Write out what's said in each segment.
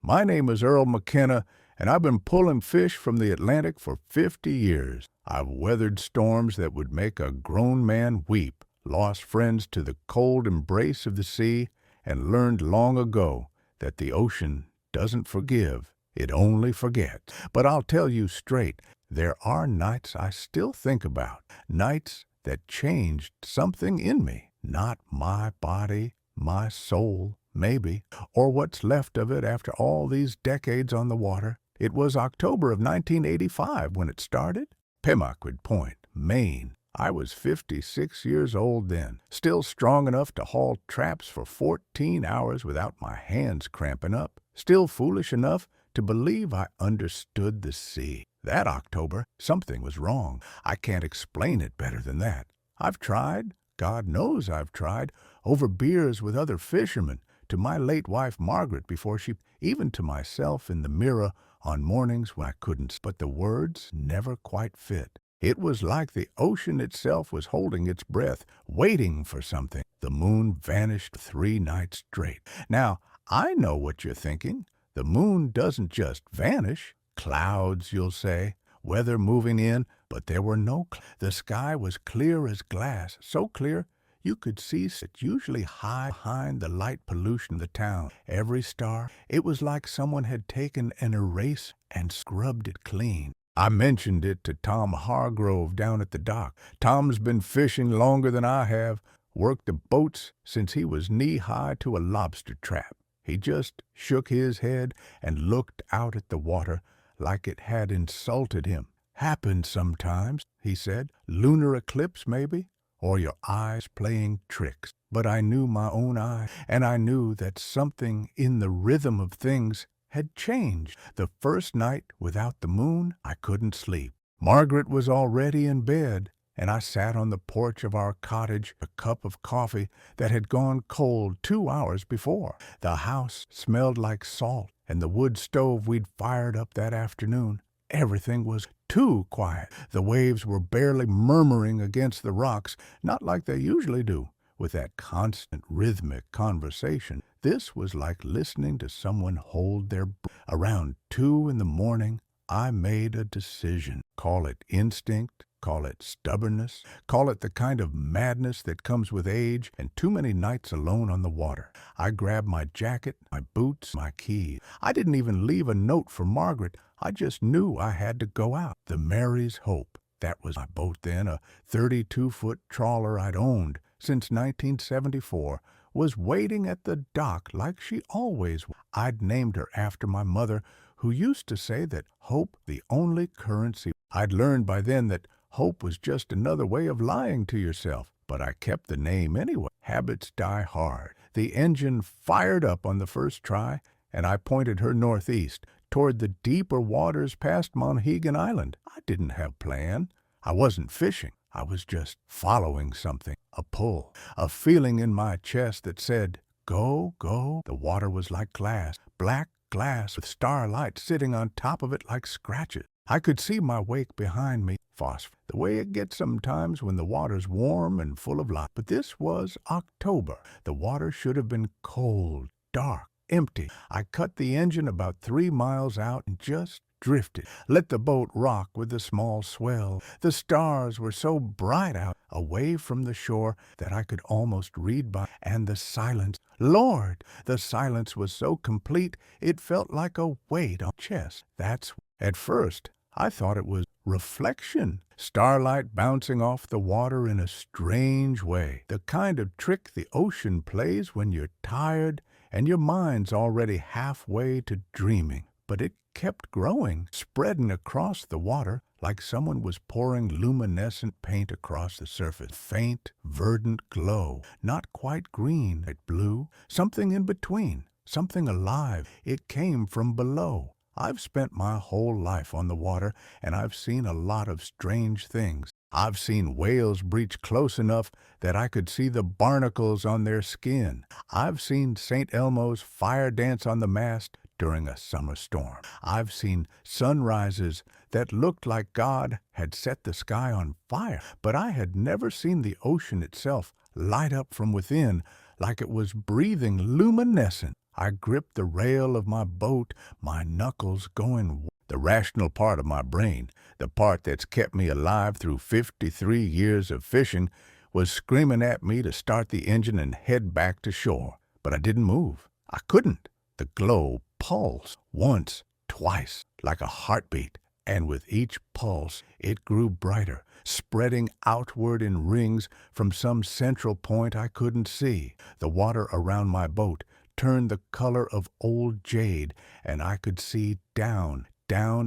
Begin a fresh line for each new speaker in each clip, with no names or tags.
My name is Earl McKenna, and I've been pulling fish from the Atlantic for 50 years. I've weathered storms that would make a grown man weep, lost friends to the cold embrace of the sea, and learned long ago that the ocean doesn't forgive, it only forgets. But I'll tell you straight, there are nights I still think about, nights that changed something in me. Not my body, my soul, maybe, or what's left of it after all these decades on the water. It was October of 1985 when it started. Pemaquid Point, Maine. I was 56 years old then, still strong enough to haul traps for 14 hours without my hands cramping up, still foolish enough to believe I understood the sea. That October, something was wrong. I can't explain it better than that. I've tried, God knows I've tried, over beers with other fishermen, to my late wife Margaret before she, even to myself in the mirror on mornings when I couldn't, but the words never quite fit. It was like the ocean itself was holding its breath, waiting for something. The moon vanished 3 nights straight. Now, I know what you're thinking. The moon doesn't just vanish. Clouds, you'll say, weather moving in, but there were no clouds. The sky was clear as glass, so clear you could see it usually high behind the light pollution of the town. Every star, it was like someone had taken an eraser and scrubbed it clean. I mentioned it to Tom Hargrove down at the dock. Tom's been fishing longer than I have, worked the boats since he was knee-high to a lobster trap. He just shook his head and looked out at the water like it had insulted him. Happens sometimes, he said. Lunar eclipse, maybe? Or your eyes playing tricks. But I knew my own eyes, and I knew that something in the rhythm of things had changed. The first night without the moon, I couldn't sleep. Margaret was already in bed, and I sat on the porch of our cottage, a cup of coffee that had gone cold 2 hours before. The house smelled like salt, and the wood stove we'd fired up that afternoon. Everything was too quiet. The waves were barely murmuring against the rocks, not like they usually do, with that constant rhythmic conversation. This was like listening to someone hold their breath. Around 2 in the morning, I made a decision. Call it instinct, call it stubbornness, call it the kind of madness that comes with age and too many nights alone on the water. I grabbed my jacket, my boots, my keys. I didn't even leave a note for Margaret. I just knew I had to go out. The Mary's Hope, that was my boat then, a 32-foot trawler I'd owned since 1974, was waiting at the dock like she always was. I'd named her after my mother, who used to say that hope the only currency. I'd learned by then that hope was just another way of lying to yourself, but I kept the name anyway. Habits die hard. The engine fired up on the first try, and I pointed her northeast, toward the deeper waters past Monhegan Island. I didn't have a plan. I wasn't fishing. I was just following something, a pull, a feeling in my chest that said, go, go. The water was like glass, black glass with starlight sitting on top of it like scratches. I could see my wake behind me, phosphor, the way it gets sometimes when the water's warm and full of light. But this was October. The water should have been cold, dark, empty. I cut the engine about 3 miles out and just drifted, let the boat rock with the small swell. The stars were so bright out, away from the shore, that I could almost read by, and the silence. Lord, the silence was so complete, it felt like a weight on my chest. At first, I thought it was reflection, starlight bouncing off the water in a strange way, the kind of trick the ocean plays when you're tired and your mind's already halfway to dreaming. But it kept growing, spreading across the water like someone was pouring luminescent paint across the surface. Faint, verdant glow, not quite green, but blue, something in between, something alive. It came from below. I've spent my whole life on the water, and I've seen a lot of strange things. I've seen whales breach close enough that I could see the barnacles on their skin. I've seen St. Elmo's fire dance on the mast during a summer storm. I've seen sunrises that looked like God had set the sky on fire, but I had never seen the ocean itself light up from within like it was breathing luminescent. I gripped the rail of my boat, my knuckles going. The rational part of my brain, the part that's kept me alive through 53 years of fishing, was screaming at me to start the engine and head back to shore. But I didn't move. I couldn't. The glow pulsed once, twice, like a heartbeat, and with each pulse it grew brighter, spreading outward in rings from some central point I couldn't see. The water around my boat turned the color of old jade, and I could see down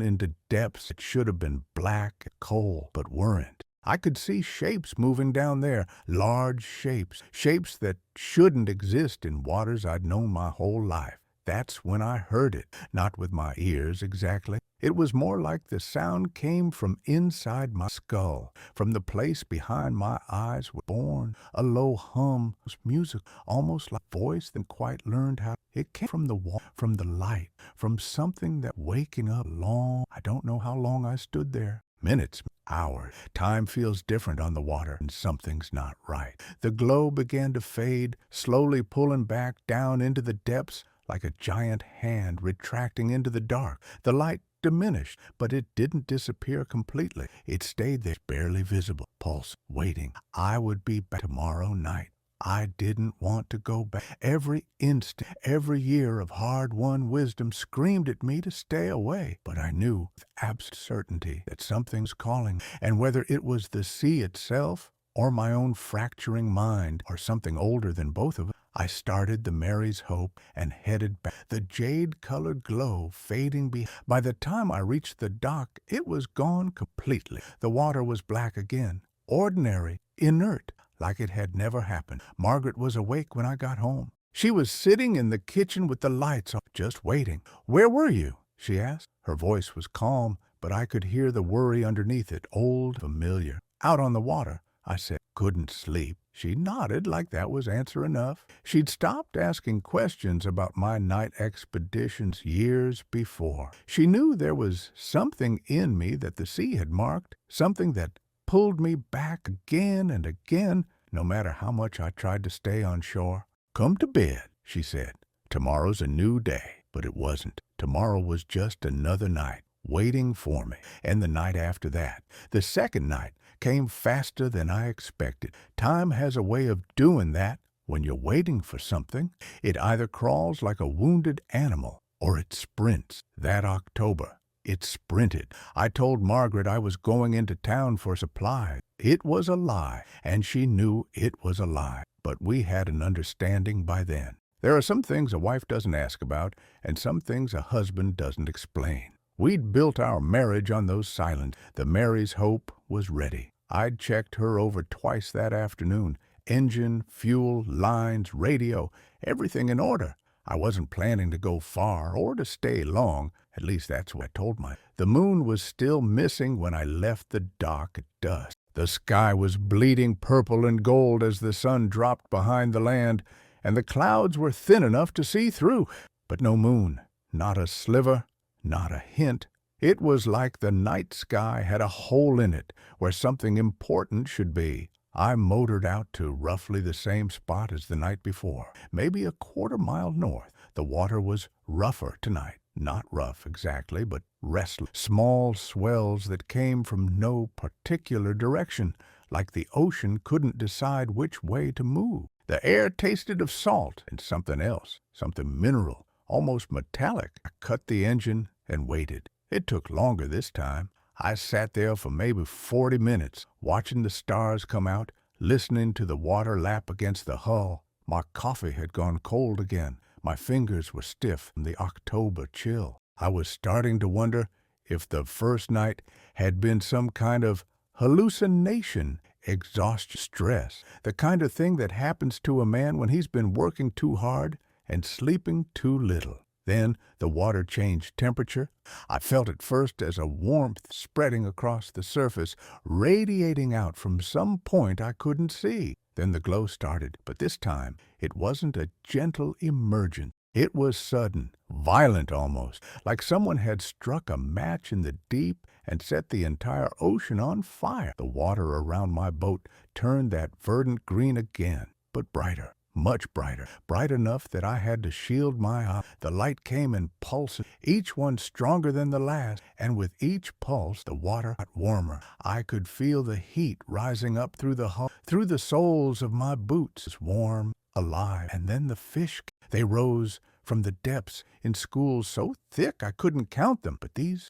into depths that should have been black coal, but weren't. I could see shapes moving down there, large shapes, shapes that shouldn't exist in waters I'd known my whole life. That's when I heard it, not with my ears exactly. It was more like the sound came from inside my skull, from the place behind my eyes were born, a low hum, music, almost like a voice that quite learned how. It came from the wall, from the light, from something that waking up long. I don't know how long I stood there. Minutes, hours. Time feels different on the water, and something's not right. The glow began to fade, slowly pulling back down into the depths, like a giant hand retracting into the dark. The light diminished, but it didn't disappear completely. It stayed there, barely visible, pulse, waiting. I would be back tomorrow night. I didn't want to go back. Every instant, every year of hard-won wisdom screamed at me to stay away. But I knew with absolute certainty that something's calling, and whether it was the sea itself, or my own fracturing mind, or something older than both of us, I started the Mary's Hope and headed back, the jade-colored glow fading behind. By the time I reached the dock, it was gone completely. The water was black again, ordinary, inert, like it had never happened. Margaret was awake when I got home. She was sitting in the kitchen with the lights on, just waiting. "Where were you?" she asked. Her voice was calm, but I could hear the worry underneath it, old, familiar. "Out on the water," I said. "Couldn't sleep." She nodded like that was answer enough. She'd stopped asking questions about my night expeditions years before. She knew there was something in me that the sea had marked, something that pulled me back again and again, no matter how much I tried to stay on shore. "Come to bed," she said. "Tomorrow's a new day." But it wasn't. Tomorrow was just another night, waiting for me. And the night after that, the second night, came faster than I expected. Time has a way of doing that when you're waiting for something. It either crawls like a wounded animal, or it sprints. That October, it sprinted. I told Margaret I was going into town for supplies. It was a lie, and she knew it was a lie. But we had an understanding by then. There are some things a wife doesn't ask about, and some things a husband doesn't explain. We'd built our marriage on those silence. The Mary's Hope was ready. I'd checked her over twice that afternoon. Engine, fuel, lines, radio, everything in order. I wasn't planning to go far or to stay long. At least that's what I told myself. The moon was still missing when I left the dock at dusk. The sky was bleeding purple and gold as the sun dropped behind the land, and the clouds were thin enough to see through. But no moon, not a sliver, not a hint. It was like the night sky had a hole in it where something important should be. I motored out to roughly the same spot as the night before, maybe a quarter-mile north. The water was rougher tonight. Not rough exactly, but restless. Small swells that came from no particular direction, like the ocean couldn't decide which way to move. The air tasted of salt and something else, something mineral, almost metallic. I cut the engine and waited. It took longer this time. I sat there for maybe 40 minutes, watching the stars come out, listening to the water lap against the hull. My coffee had gone cold again. My fingers were stiff from the October chill. I was starting to wonder if the first night had been some kind of hallucination, exhaustion, stress, the kind of thing that happens to a man when he's been working too hard and sleeping too little. Then the water changed temperature. I felt it first as a warmth spreading across the surface, radiating out from some point I couldn't see. Then the glow started, but this time it wasn't a gentle emergence. It was sudden, violent almost, like someone had struck a match in the deep and set the entire ocean on fire. The water around my boat turned that verdant green again, but brighter, much brighter, bright enough that I had to shield my eye. The light came in pulses, each one stronger than the last, and with each pulse the water got warmer. I could feel the heat rising up through the hull, through the soles of my boots, warm, alive. And then the fish, they rose from the depths in schools so thick I couldn't count them. But these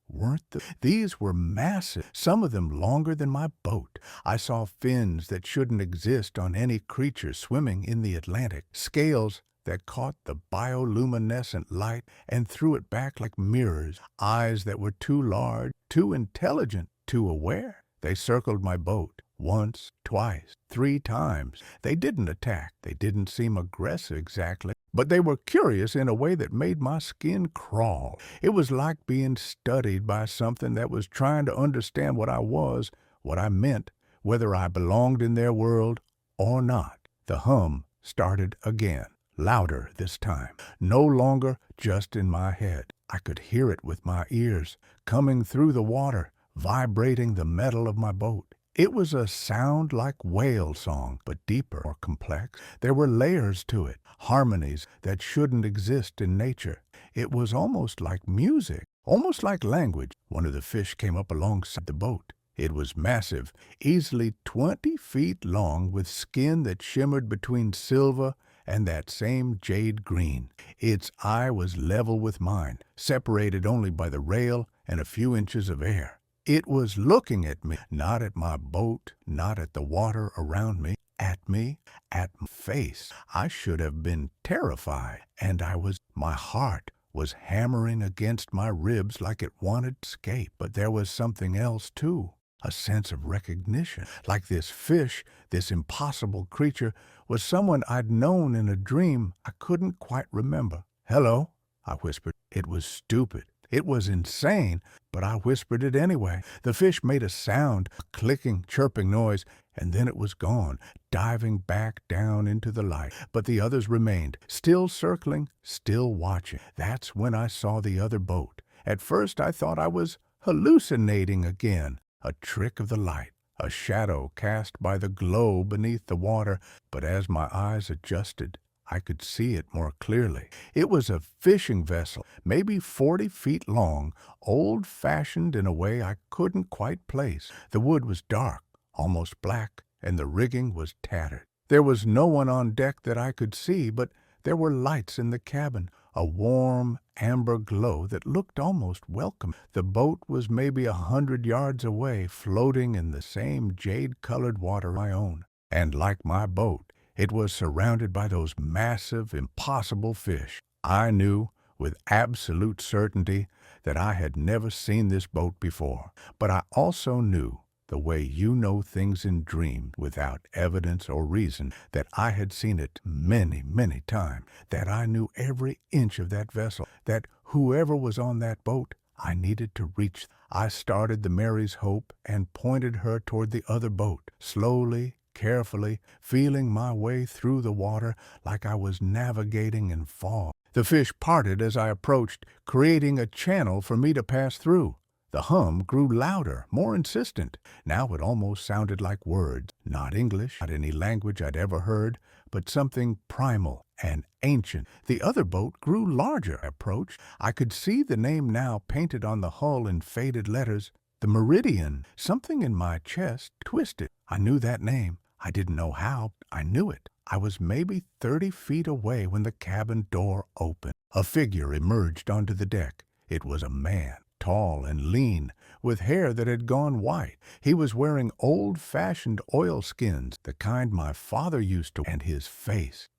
these were massive, some of them longer than my boat. I saw fins that shouldn't exist on any creature swimming in the Atlantic, scales that caught the bioluminescent light and threw it back like mirrors, eyes that were too large, too intelligent, too aware. They circled my boat once, twice, 3 times. They didn't attack. They didn't seem aggressive exactly, but they were curious in a way that made my skin crawl. It was like being studied by something that was trying to understand what I was, what I meant, whether I belonged in their world or not. The hum started again, louder this time, no longer just in my head. I could hear it with my ears, coming through the water, vibrating the metal of my boat. It was a sound like whale song, but deeper, more complex. There were layers to it, harmonies that shouldn't exist in nature. It was almost like music, almost like language. One of the fish came up alongside the boat. It was massive, easily 20 feet long, with skin that shimmered between silver and that same jade green. Its eye was level with mine, separated only by the rail and a few inches of air. It was looking at me, not at my boat, not at the water around me, at my face. I should have been terrified, and my heart was hammering against my ribs like it wanted to escape. But there was something else, too, a sense of recognition, like this fish, this impossible creature, was someone I'd known in a dream I couldn't quite remember. "Hello," I whispered. It was stupid. It was insane, but I whispered it anyway. The fish made a sound, a clicking, chirping noise, and then it was gone, diving back down into the light. But the others remained, still circling, still watching. That's when I saw the other boat. At first I thought I was hallucinating again, a trick of the light, a shadow cast by the glow beneath the water. But as my eyes adjusted, I could see it more clearly. It was a fishing vessel, maybe 40 feet long, old-fashioned in a way I couldn't quite place. The wood was dark, almost black, and the rigging was tattered. There was no one on deck that I could see, but there were lights in the cabin, a warm amber glow that looked almost welcome. The boat was maybe 100 yards away, floating in the same jade-colored water I own. And like my boat, it was surrounded by those massive, impossible fish. I knew with absolute certainty that I had never seen this boat before. But I also knew, the way you know things in dreams without evidence or reason, that I had seen it many, many times, that I knew every inch of that vessel, that whoever was on that boat, I needed to reach. I started the Mary's Hope and pointed her toward the other boat, slowly, carefully, feeling my way through the water like I was navigating in fog. The fish parted as I approached, creating a channel for me to pass through. The hum grew louder, more insistent. Now it almost sounded like words, not English, not any language I'd ever heard, but something primal and ancient. The other boat grew larger. I approached. I could see the name now painted on the hull in faded letters, the Meridian. Something in my chest twisted. I knew that name. I didn't know how. I knew it. I was maybe 30 feet away when the cabin door opened. A figure emerged onto the deck. It was a man, tall and lean, with hair that had gone white. He was wearing old-fashioned oilskins, the kind my father used to, and his face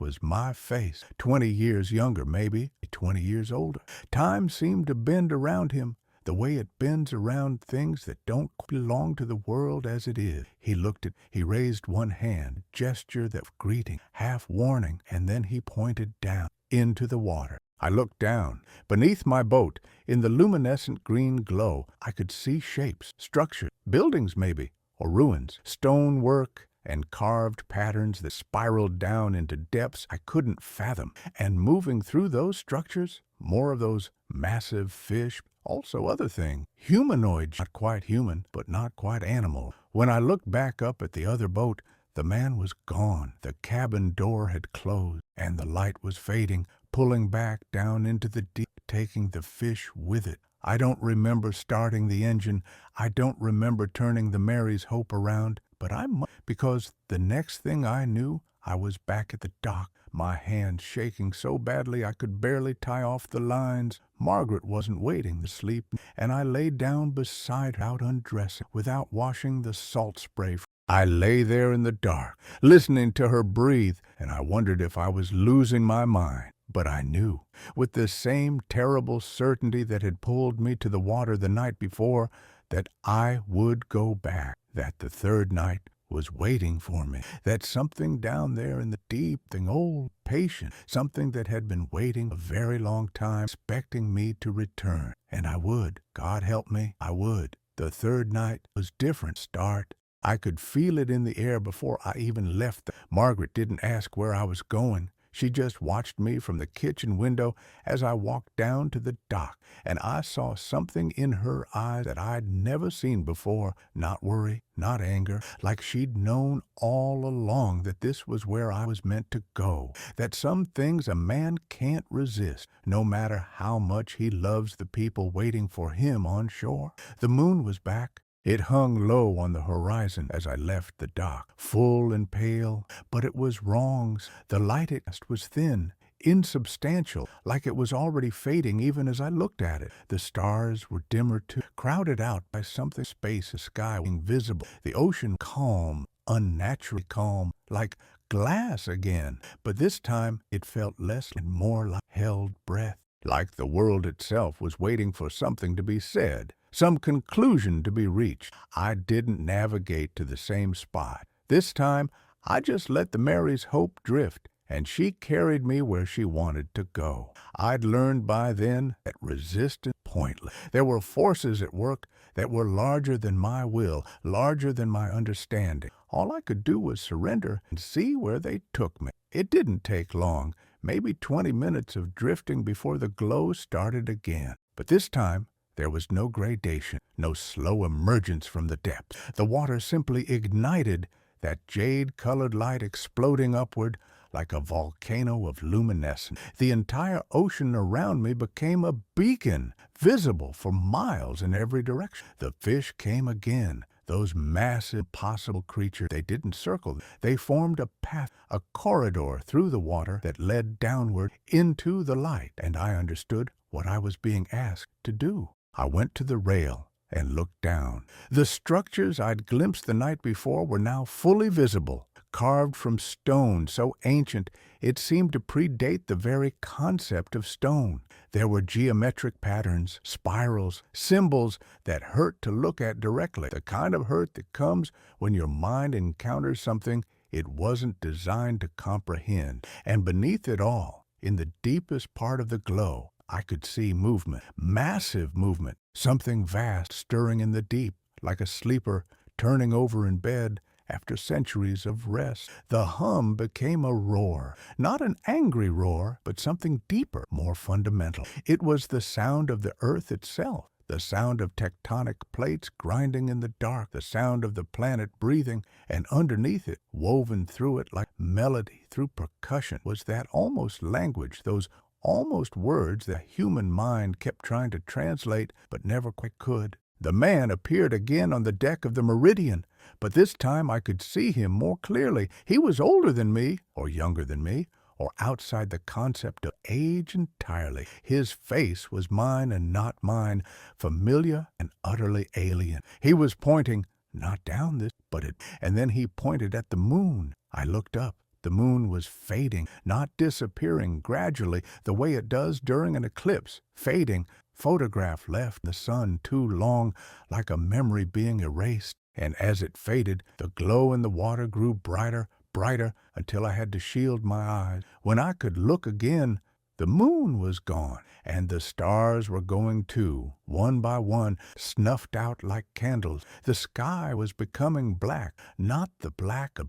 was my face, 20 years younger, maybe 20 years older. Time seemed to bend around him, the way it bends around things that don't belong to the world as it is. He raised one hand, gesture that greeting, half warning, and then he pointed down into the water. I looked down. Beneath my boat, in the luminescent green glow, I could see shapes, structures, buildings maybe, or ruins, stonework and carved patterns that spiraled down into depths I couldn't fathom. And moving through those structures, more of those massive fish, also other things, humanoid, not quite human, but not quite animal. When I looked back up at the other boat, The man was gone. The cabin door had closed, and the light was fading, pulling back down into the deep, taking the fish with it. I don't remember starting the engine. I don't remember turning the Mary's Hope around, but I must, because the next thing I knew, I was back at the dock, my hands shaking so badly I could barely tie off the lines. Margaret wasn't waiting to sleep, and I lay down beside her without undressing, without washing the salt spray. I lay there in the dark, listening to her breathe, and I wondered if I was losing my mind. But I knew, with the same terrible certainty that had pulled me to the water the night before, that I would go back, that the third night was waiting for me, that something down there in the deep thing, old, patient, something that had been waiting a very long time, expecting me to return. And I would, God help me, I would. The third night was different. Start. I could feel it in the air before I even left. Margaret didn't ask where I was going. She just watched me from the kitchen window as I walked down to the dock, and I saw something in her eyes that I'd never seen before. Not worry, not anger, like she'd known all along that this was where I was meant to go, that some things a man can't resist, no matter how much he loves the people waiting for him on shore. The moon was back. It hung low on the horizon as I left the dock, full and pale, but it was wrong. The light it cast was thin, insubstantial, like it was already fading even as I looked at it. The stars were dimmer too, crowded out by something space, a sky invisible, the ocean calm, unnaturally calm, like glass again, but this time it felt less and more like held breath, like the world itself was waiting for something to be said, some conclusion to be reached. I didn't navigate to the same spot. This time, I just let the Mary's Hope drift, and she carried me where she wanted to go. I'd learned by then that resistance was pointless. There were forces at work that were larger than my will, larger than my understanding. All I could do was surrender and see where they took me. It didn't take long, maybe 20 minutes of drifting before the glow started again. But this time, there was no gradation, no slow emergence from the depths. The water simply ignited, that jade-colored light exploding upward like a volcano of luminescence. The entire ocean around me became a beacon, visible for miles in every direction. The fish came again. Those massive, impossible creatures, they didn't circle. They formed a path, a corridor through the water that led downward into the light, and I understood what I was being asked to do. I went to the rail and looked down. The structures I'd glimpsed the night before were now fully visible, carved from stone so ancient it seemed to predate the very concept of stone. There were geometric patterns, spirals, symbols that hurt to look at directly, the kind of hurt that comes when your mind encounters something it wasn't designed to comprehend. And beneath it all, in the deepest part of the glow, I could see movement, massive movement, something vast stirring in the deep, like a sleeper turning over in bed after centuries of rest. The hum became a roar, not an angry roar, but something deeper, more fundamental. It was the sound of the earth itself, the sound of tectonic plates grinding in the dark, the sound of the planet breathing, and underneath it, woven through it like melody through percussion, was that almost language, those almost words the human mind kept trying to translate but never quite could. The man appeared again on the deck of the Meridian, but this time I could see him more clearly. He was older than me, or younger than me, or outside the concept of age entirely. His face was mine and not mine, familiar and utterly alien. He was pointing, not down this, but it, and then he pointed at the moon. I looked up. The moon was fading, not disappearing gradually the way it does during an eclipse, fading, photograph left in the sun too long, like a memory being erased. And as it faded, the glow in the water grew brighter, brighter, until I had to shield my eyes. When I could look again, the moon was gone, and the stars were going too, one by one, snuffed out like candles. The sky was becoming black, not the black of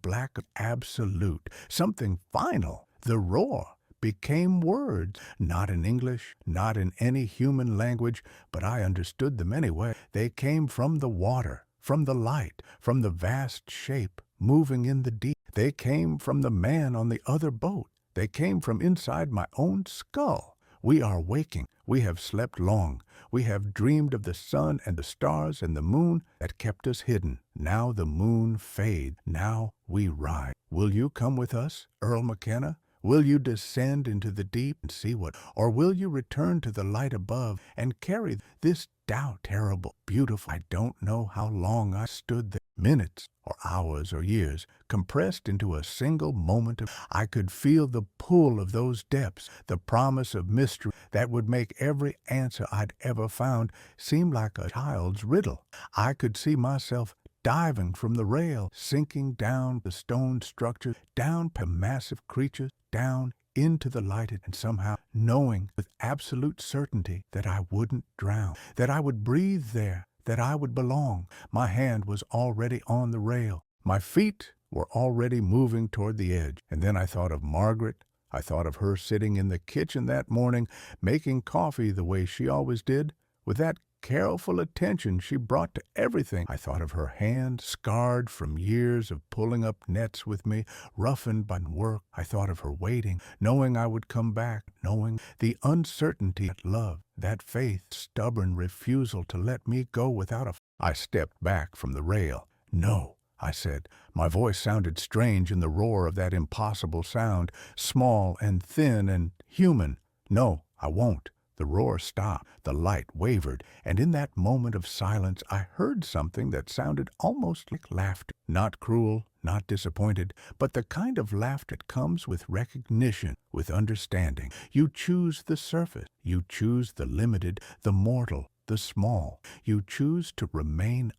absolute, something final. The roar became words, not in English, not in any human language, but I understood them anyway. They came from the water, from the light, from the vast shape, moving in the deep. They came from the man on the other boat. They came from inside my own skull. We are waking. We have slept long. We have dreamed of the sun and the stars and the moon that kept us hidden. Now the moon fades. Now we rise. Will you come with us, Earl McKenna? Will you descend into the deep and see what, or will you return to the light above and carry this doubt, terrible, beautiful? I don't know how long I stood there, minutes or hours or years, compressed into a single moment of, I could feel the pull of those depths, the promise of mystery that would make every answer I'd ever found seem like a child's riddle. I could see myself diving from the rail, sinking down the stone structure, down to massive creatures, down into the light, and somehow knowing with absolute certainty that I wouldn't drown, that I would breathe there, that I would belong. My hand was already on the rail. My feet were already moving toward the edge. And then I thought of Margaret. I thought of her sitting in the kitchen that morning, making coffee the way she always did, with that careful attention she brought to everything. I thought of her hand, scarred from years of pulling up nets with me, roughened by work. I thought of her waiting, knowing I would come back, knowing the uncertainty that love, that faith, stubborn refusal to let me go without a... I stepped back from the rail. No, I said. My voice sounded strange in the roar of that impossible sound, small and thin and human. No, I won't. The roar stopped, the light wavered, and in that moment of silence I heard something that sounded almost like laughter. Not cruel, not disappointed, but the kind of laughter that comes with recognition, with understanding. You choose the surface, you choose the limited, the mortal, the small. You choose to remain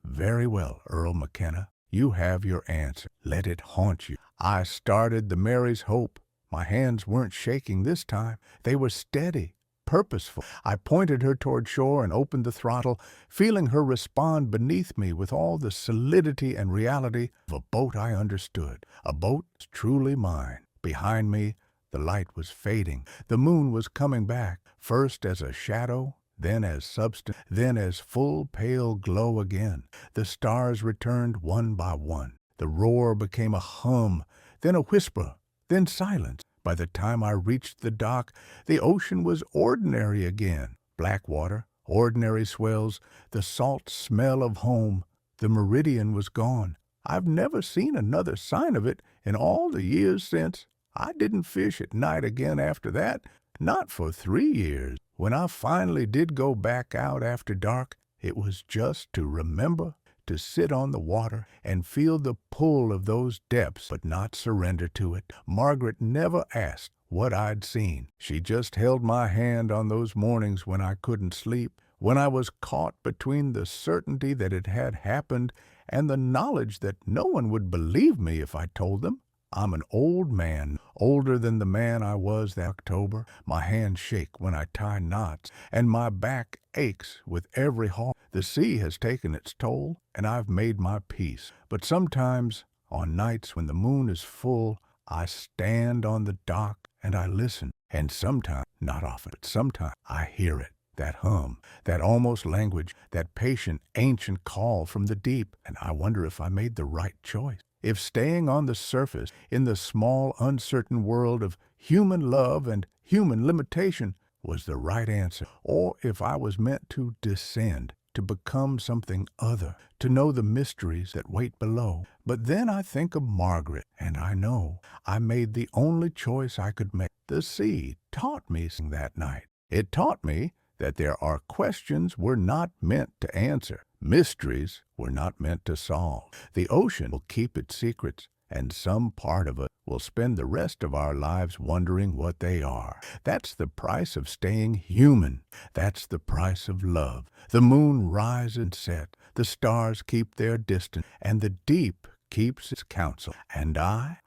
Very well, Earl McKenna. You have your answer. Let it haunt you. I started the Mary's Hope. My hands weren't shaking this time. They were steady, purposeful. I pointed her toward shore and opened the throttle, feeling her respond beneath me with all the solidity and reality of a boat I understood, a boat truly mine. Behind me, the light was fading. The moon was coming back, first as a shadow, then as substance, then as full pale glow again. The stars returned one by one. The roar became a hum, then a whisper, then silence. By the time I reached the dock, the ocean was ordinary again. Black water, ordinary swells, the salt smell of home. The meridian was gone. I've never seen another sign of it in all the years since. I didn't fish at night again after that, not for 3 years. When I finally did go back out after dark, it was just to remember to sit on the water and feel the pull of those depths, but not surrender to it. Margaret never asked what I'd seen. She just held my hand on those mornings when I couldn't sleep, when I was caught between the certainty that it had happened and the knowledge that no one would believe me if I told them. I'm an old man, older than the man I was that October. My hands shake when I tie knots, and my back aches with every haul. The sea has taken its toll, and I've made my peace. But sometimes, on nights when the moon is full, I stand on the dock and I listen. And sometimes, not often, but sometimes, I hear it. That hum, that almost language, that patient, ancient call from the deep. And I wonder if I made the right choice. If staying on the surface, in the small, uncertain world of human love and human limitation, was the right answer, or if I was meant to descend, to become something other, to know the mysteries that wait below. But then I think of Margaret, and I know I made the only choice I could make. The sea taught me that night. It taught me that there are questions we're not meant to answer, mysteries we're not meant to solve. The ocean will keep its secrets, and some part of it will spend the rest of our lives wondering what they are. That's the price of staying human. That's the price of love. The moon rises and sets, the stars keep their distance, and the deep keeps its counsel. And I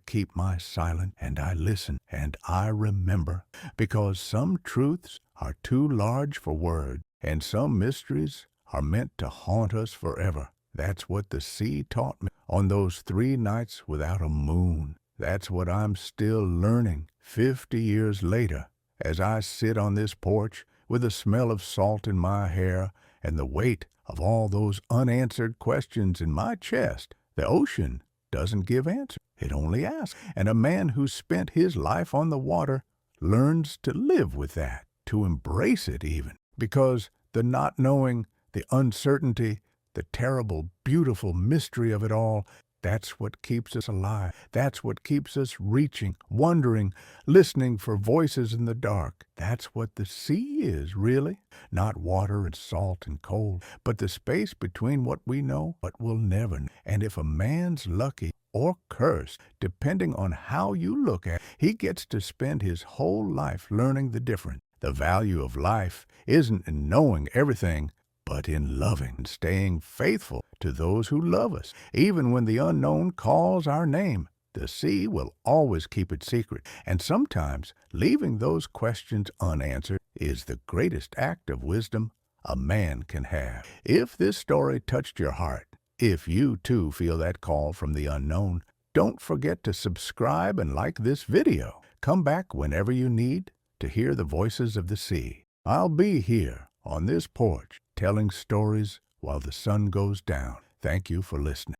keep my silence, and I listen, and I remember, because some truths are too large for words, and some mysteries are meant to haunt us forever. That's what the sea taught me on those 3 nights without a moon. That's what I'm still learning 50 years later, as I sit on this porch with the smell of salt in my hair and the weight of all those unanswered questions in my chest. The ocean doesn't give answers. It only asks. And a man who spent his life on the water learns to live with that, to embrace it even. Because the not knowing, the uncertainty, the terrible, beautiful mystery of it all, that's what keeps us alive. That's what keeps us reaching, wondering, listening for voices in the dark. That's what the sea is, really. Not water and salt and cold, but the space between what we know, what we'll never know. And if a man's lucky or cursed, depending on how you look at it, he gets to spend his whole life learning the difference. The value of life isn't in knowing everything, but in loving and staying faithful to those who love us. Even when the unknown calls our name, the sea will always keep it secret. And sometimes leaving those questions unanswered is the greatest act of wisdom a man can have. If this story touched your heart, if you too feel that call from the unknown, don't forget to subscribe and like this video. Come back whenever you need to hear the voices of the sea. I'll be here on this porch, telling stories while the sun goes down. Thank you for listening.